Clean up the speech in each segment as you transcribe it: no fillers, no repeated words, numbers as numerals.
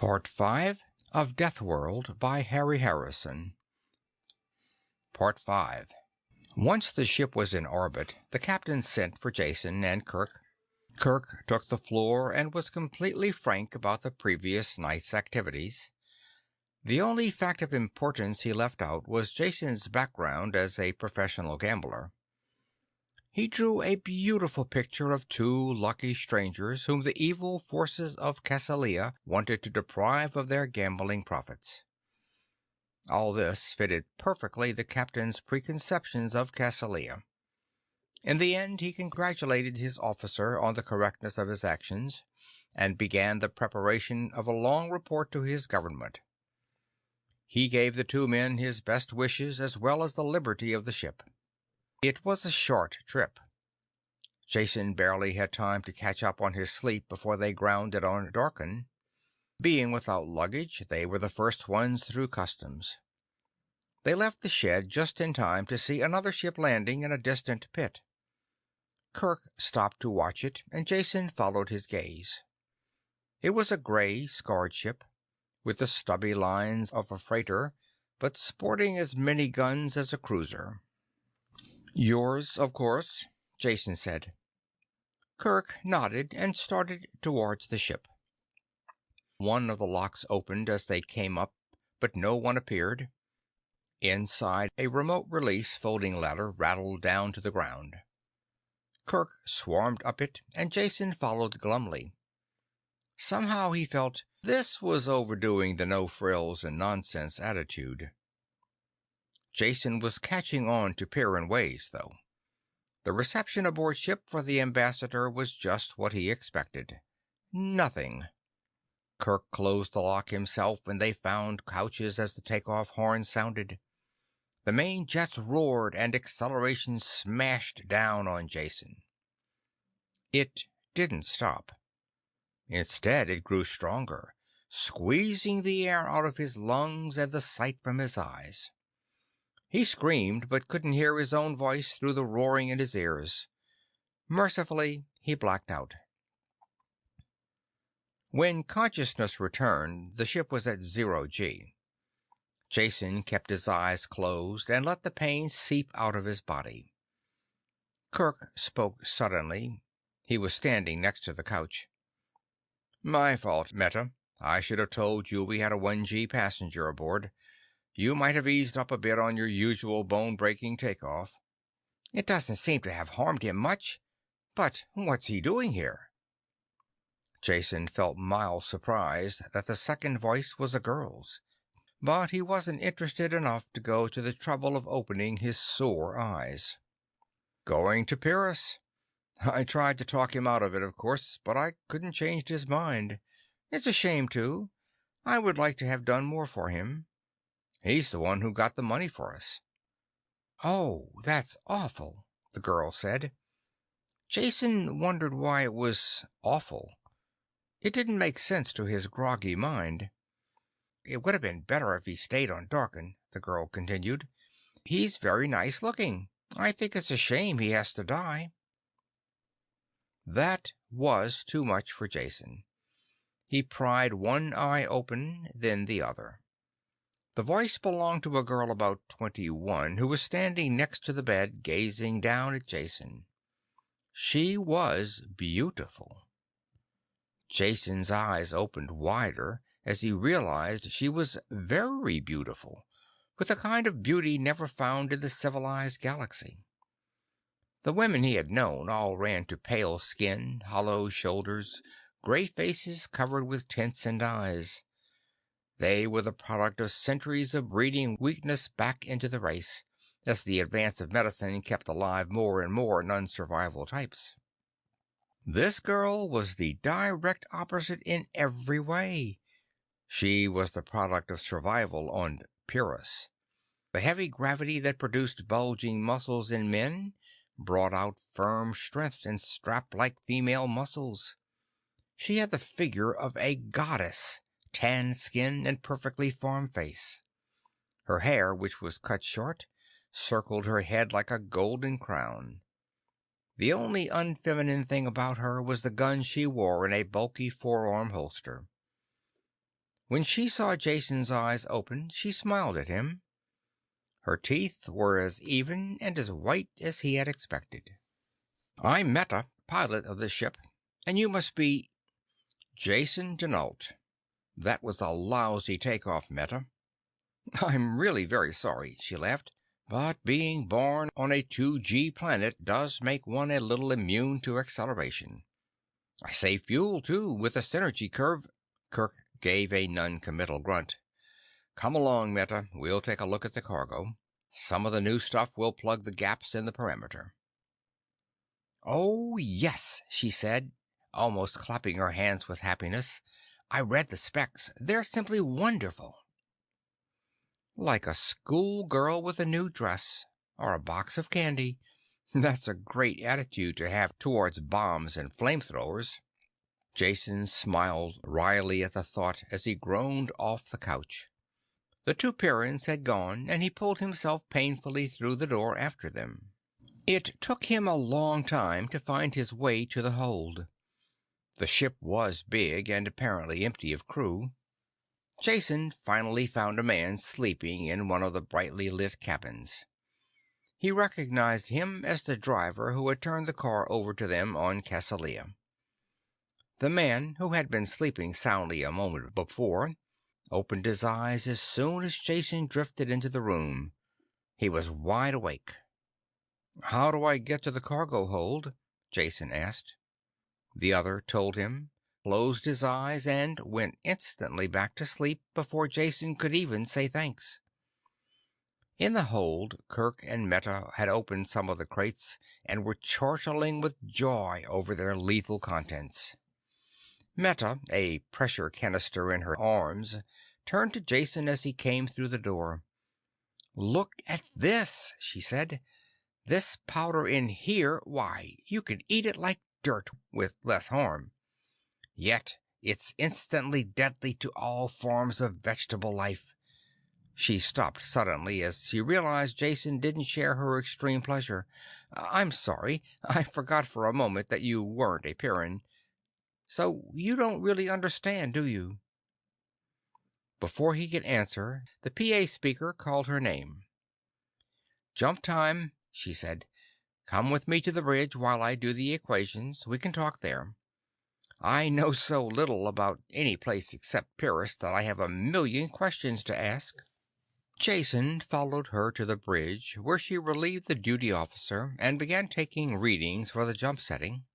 Part 5 of Deathworld by Harry Harrison. Part 5. Once the ship was in orbit, the captain sent for Jason and Kirk. Kirk took the floor and was completely frank about the previous night's activities. The only fact of importance he left out was Jason's background as a professional gambler. He drew a beautiful picture of two lucky strangers whom the evil forces of Cassilia wanted to deprive of their gambling profits. All this fitted perfectly the captain's preconceptions of Cassilia. In the end, he congratulated his officer on the correctness of his actions, and began the preparation of a long report to his government. He gave the two men his best wishes as well as the liberty of the ship. It was a short trip. Jason barely had time to catch up on his sleep before they grounded on Darken. Being without luggage, they were the first ones through customs. They left the shed just in time to see another ship landing in a distant pit. Kirk stopped to watch it, and Jason followed his gaze. It was a gray, scarred ship, with the stubby lines of a freighter, but sporting as many guns as a cruiser. "Yours, of course," Jason said. Kirk nodded and started towards the ship. One of the locks opened as they came up, but no one appeared. Inside, a remote release folding ladder rattled down to the ground. Kirk swarmed up it, and Jason followed glumly. Somehow he felt this was overdoing the no-frills and nonsense attitude. Jason was catching on to Pyrrian ways, though. The reception aboard ship for the ambassador was just what he expected. Nothing. Kirk closed the lock himself, and they found couches as the takeoff horn sounded. The main jets roared, and acceleration smashed down on Jason. It didn't stop. Instead, it grew stronger, squeezing the air out of his lungs and the sight from his eyes. He screamed, but couldn't hear his own voice through the roaring in his ears. Mercifully, he blacked out. When consciousness returned, the ship was at 0G. Jason kept his eyes closed and let the pain seep out of his body. Kirk spoke suddenly. He was standing next to the couch. "My fault, Meta. I should have told you we had a 1G passenger aboard. You might have eased up a bit on your usual bone-breaking takeoff." "It doesn't seem to have harmed him much. But what's he doing here?" Jason felt mild surprise that the second voice was a girl's, but he wasn't interested enough to go to the trouble of opening his sore eyes. "Going to Pyrrus. I tried to talk him out of it, of course, but I couldn't change his mind. It's a shame, too. I would like to have done more for him. He's the one who got the money for us." "Oh, that's awful," the girl said. Jason wondered why it was awful. It didn't make sense to his groggy mind. "It would have been better if he stayed on Darken," the girl continued. "He's very nice looking. I think it's a shame he has to die." That was too much for Jason. He pried one eye open, then the other. The voice belonged to a girl about 21 who was standing next to the bed, gazing down at Jason. She was beautiful. Jason's eyes opened wider as he realized she was very beautiful, with a kind of beauty never found in the civilized galaxy. The women he had known all ran to pale skin, hollow shoulders, gray faces covered with tints and dyes. They were the product of centuries of breeding weakness back into the race, as the advance of medicine kept alive more and more non-survival types. This girl was the direct opposite in every way. She was the product of survival on Pyrrus. The heavy gravity that produced bulging muscles in men brought out firm strength in strap-like female muscles. She had the figure of a goddess, tanned skin and perfectly formed face. Her hair, which was cut short, circled her head like a golden crown. The only unfeminine thing about her was the gun she wore in a bulky forearm holster. When she saw Jason's eyes open, she smiled at him. Her teeth were as even and as white as he had expected. "I'm Meta, pilot of this ship, and you must be Jason dinAlt. That was a lousy takeoff, Meta." "I'm really very sorry," she laughed, "but being born on a 2G planet does make one a little immune to acceleration. I save fuel, too, with the synergy curve." Kirk gave a non-committal grunt. "Come along, Meta. We'll take a look at the cargo. Some of the new stuff will plug the gaps in the perimeter." "Oh, yes," she said, almost clapping her hands with happiness. "I read the specs. They're simply wonderful." Like a school girl with a new dress, or a box of candy. That's a great attitude to have towards bombs and flamethrowers. Jason smiled wryly at the thought as he groaned off the couch. The two Pyrrians had gone, and he pulled himself painfully through the door after them. It took him a long time to find his way to the hold. The ship was big and apparently empty of crew. Jason finally found a man sleeping in one of the brightly lit cabins. He recognized him as the driver who had turned the car over to them on Cassilia. The man, who had been sleeping soundly a moment before, opened his eyes as soon as Jason drifted into the room. He was wide awake. "How do I get to the cargo hold?" Jason asked. The other told him, closed his eyes, and went instantly back to sleep before Jason could even say thanks. In the hold, Kirk and Meta had opened some of the crates and were chortling with joy over their lethal contents. Meta, a pressure canister in her arms, turned to Jason as he came through the door. "Look at this," she said. "This powder in here, why, you can eat it like dirt with less harm. Yet it's instantly deadly to all forms of vegetable life." She stopped suddenly as she realized Jason didn't share her extreme pleasure. "I'm sorry. I forgot for a moment that you weren't a Pyrran. So you don't really understand, do you?" Before he could answer, the PA speaker called her name. "Jump time," she said. "Come with me to the bridge while I do the equations. We can talk there. I know so little about any place except Pyrrus that I have a million questions to ask." Jason followed her to the bridge, where she relieved the duty officer and began taking readings for the jump setting.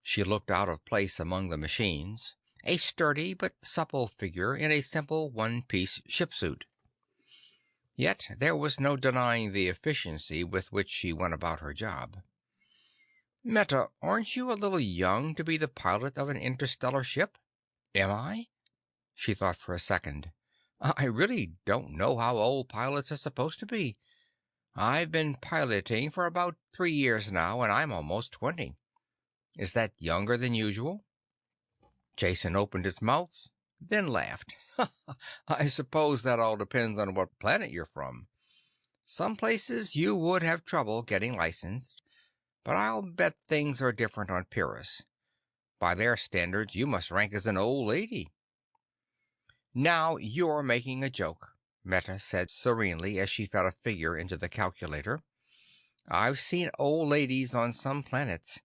She looked out of place among the machines, a sturdy but supple figure in a simple one-piece ship suit. Yet there was no denying the efficiency with which she went about her job. "Meta, aren't you a little young to be the pilot of an interstellar ship?" "Am I?" She thought for a second. "I really don't know how old pilots are supposed to be. I've been piloting for about 3 years now, and I'm almost 20. Is that younger than usual?" Jason opened his mouth, then laughed. "I suppose that all depends on what planet you're from. Some places you would have trouble getting licensed, but I'll bet things are different on Pyrrus. By their standards, you must rank as an old lady." "Now you're making a joke," Meta said serenely as she fed a figure into the calculator. "I've seen old ladies on some planets.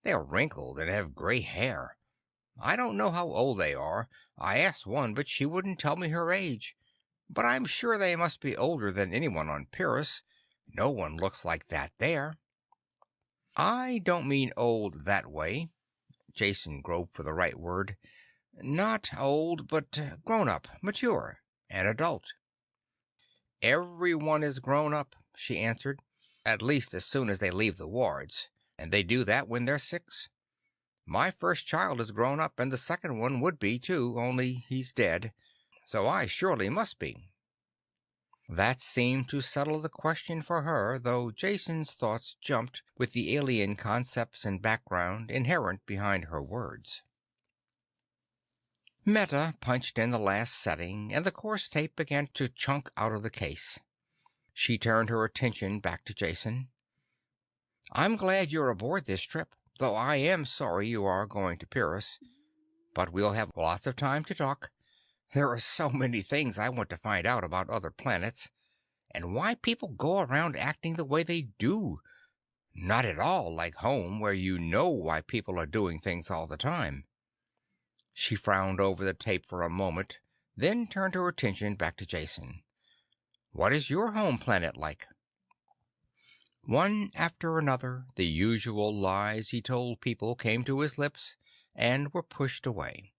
They're wrinkled and have gray hair. I don't know how old they are. I asked one, but she wouldn't tell me her age. But I'm sure they must be older than anyone on Pyrrus. No one looks like that there." "I don't mean old that way." Jason groped for the right word. "Not old, but grown up, mature, an adult." "Everyone is grown up," she answered. "At least as soon as they leave the wards. And they do that when they're 6. My first child is grown up, and the second one would be, too, only he's dead. So I surely must be." That seemed to settle the question for her, though Jason's thoughts jumped with the alien concepts and background inherent behind her words. Meta punched in the last setting, and the course tape began to chunk out of the case. She turned her attention back to Jason. "I'm glad you're aboard this trip, though I am sorry you are going to Pyrrus. But we'll have lots of time to talk. There are so many things I want to find out about other planets, and why people go around acting the way they do. Not at all like home, where you know why people are doing things all the time." She frowned over the tape for a moment, then turned her attention back to Jason. "What is your home planet like?" One after another, the usual lies he told people came to his lips and were pushed away.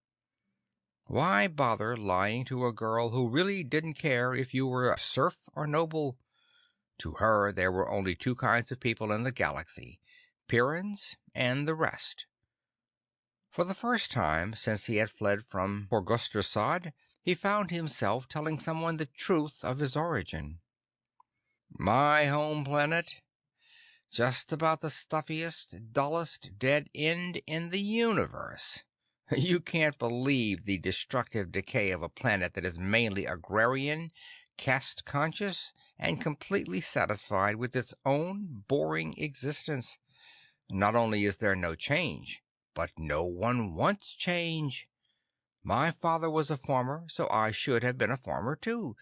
Why bother lying to a girl who really didn't care if you were a serf or noble? To her, there were only two kinds of people in the galaxy, Pyrrians and the rest. For the first time since he had fled from Horgustersod, he found himself telling someone the truth of his origin. "My home planet? Just about the stuffiest, dullest dead end in the universe. You can't believe the destructive decay of a planet that is mainly agrarian, caste-conscious, and completely satisfied with its own boring existence. Not only is there no change, but no one wants change. My father was a farmer, so I should have been a farmer too,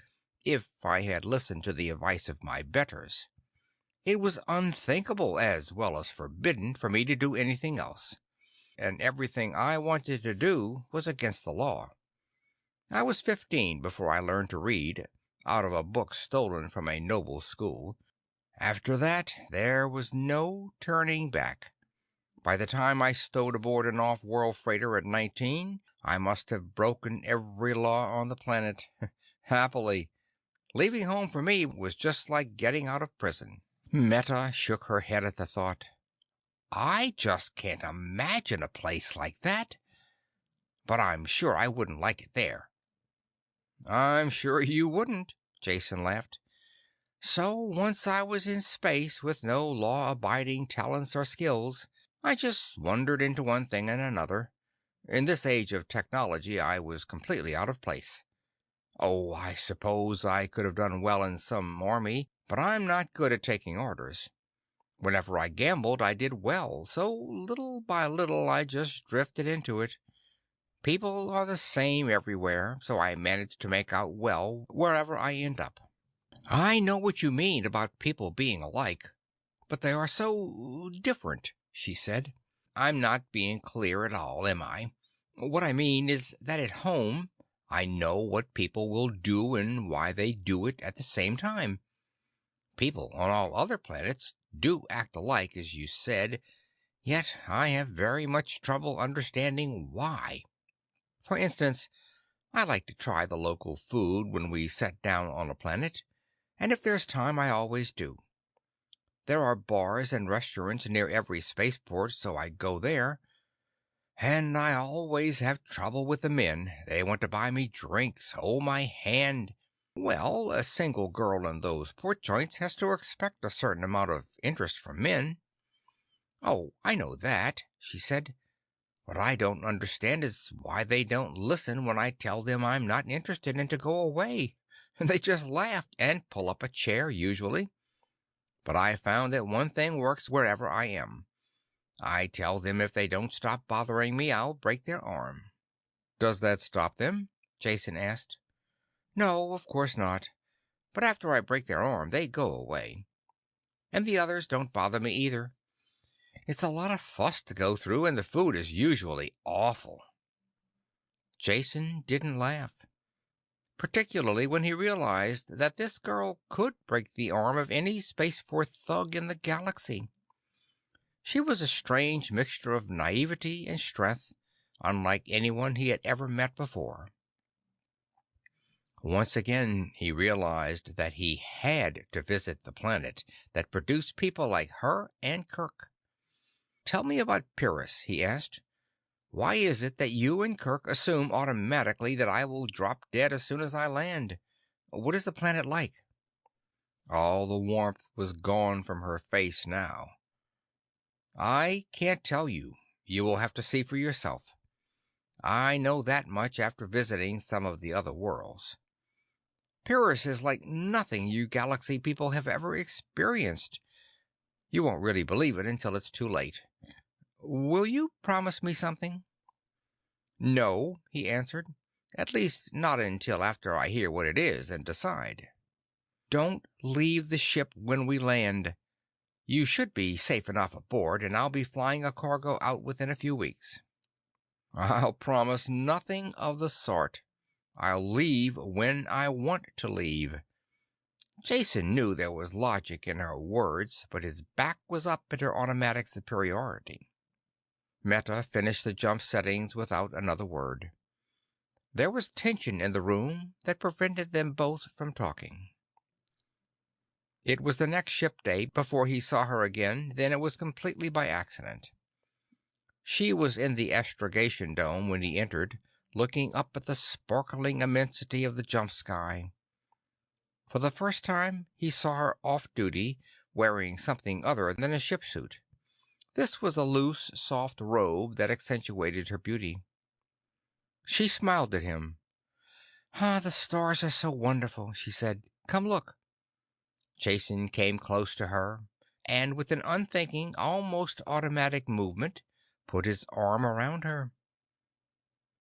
if I had listened to the advice of my betters. It was unthinkable as well as forbidden for me to do anything else, and everything I wanted to do was against the law. I was 15 before I learned to read, out of a book stolen from a noble school. After that, there was no turning back. By the time I stowed aboard an off-world freighter at 19, I must have broken every law on the planet. Happily. Leaving home for me was just like getting out of prison." Meta shook her head at the thought. "I just can't imagine a place like that. But I'm sure I wouldn't like it there." "I'm sure you wouldn't," Jason laughed. "So once I was in space with no law-abiding talents or skills, I just wandered into one thing and another. In this age of technology, I was completely out of place. Oh, I suppose I could have done well in some army, but I'm not good at taking orders. Whenever I gambled, I did well, so little by little I just drifted into it. People are the same everywhere, so I manage to make out well wherever I end up." "I know what you mean about people being alike, but they are so different," she said. "I'm not being clear at all, am I? What I mean is that at home, I know what people will do and why they do it at the same time. People on all other planets do act alike, as you said, yet I have very much trouble understanding why. For instance, I like to try the local food when we set down on a planet, and if there's time, I always do. There are bars and restaurants near every spaceport, so I go there. And I always have trouble with the men. They want to buy me drinks, hold my hand. Well, a single girl in those port joints has to expect a certain amount of interest from men." "Oh, I know that," she said. "What I don't understand is why they don't listen when I tell them I'm not interested and to go away. They just laugh and pull up a chair, usually. But I found that one thing works wherever I am. I tell them if they don't stop bothering me, I'll break their arm." "Does that stop them?" Jason asked. "No, of course not. But after I break their arm, they go away. And the others don't bother me either. It's a lot of fuss to go through, and the food is usually awful." Jason didn't laugh, particularly when he realized that this girl could break the arm of any spaceport thug in the galaxy. She was a strange mixture of naivety and strength, unlike anyone he had ever met before. Once again he realized that he had to visit the planet that produced people like her and Kirk. "Tell me about Pyrrus," he asked. "Why is it that you and Kirk assume automatically that I will drop dead as soon as I land? What is the planet like?" All the warmth was gone from her face now. "I can't tell you. You will have to see for yourself. I know that much after visiting some of the other worlds. Pyrrus is like nothing you galaxy people have ever experienced. You won't really believe it until it's too late. Will you promise me something?" "No," he answered. At least, not until after I hear what it is and decide. Don't leave the ship when we land. You should be safe enough aboard, and I'll be flying a cargo out within a few weeks." "I'll promise nothing of the sort. I'll leave when I want to leave." Jason knew there was logic in her words, but his back was up at her automatic superiority. Meta finished the jump settings without another word. There was tension in the room that prevented them both from talking. It was the next ship day before he saw her again, then it was completely by accident. She was in the astrogation dome when he entered, looking up at the sparkling immensity of the jump sky. For the first time, he saw her off duty, wearing something other than a ship suit. This was a loose, soft robe that accentuated her beauty. She smiled at him. "Ah, the stars are so wonderful," she said. "Come look." Jason came close to her, and with an unthinking, almost automatic movement, put his arm around her.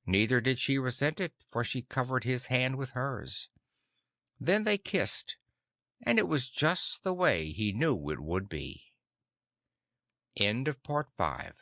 Neither did she resent it, for she covered his hand with hers. Then they kissed, and it was just the way he knew it would be. End of Part 5.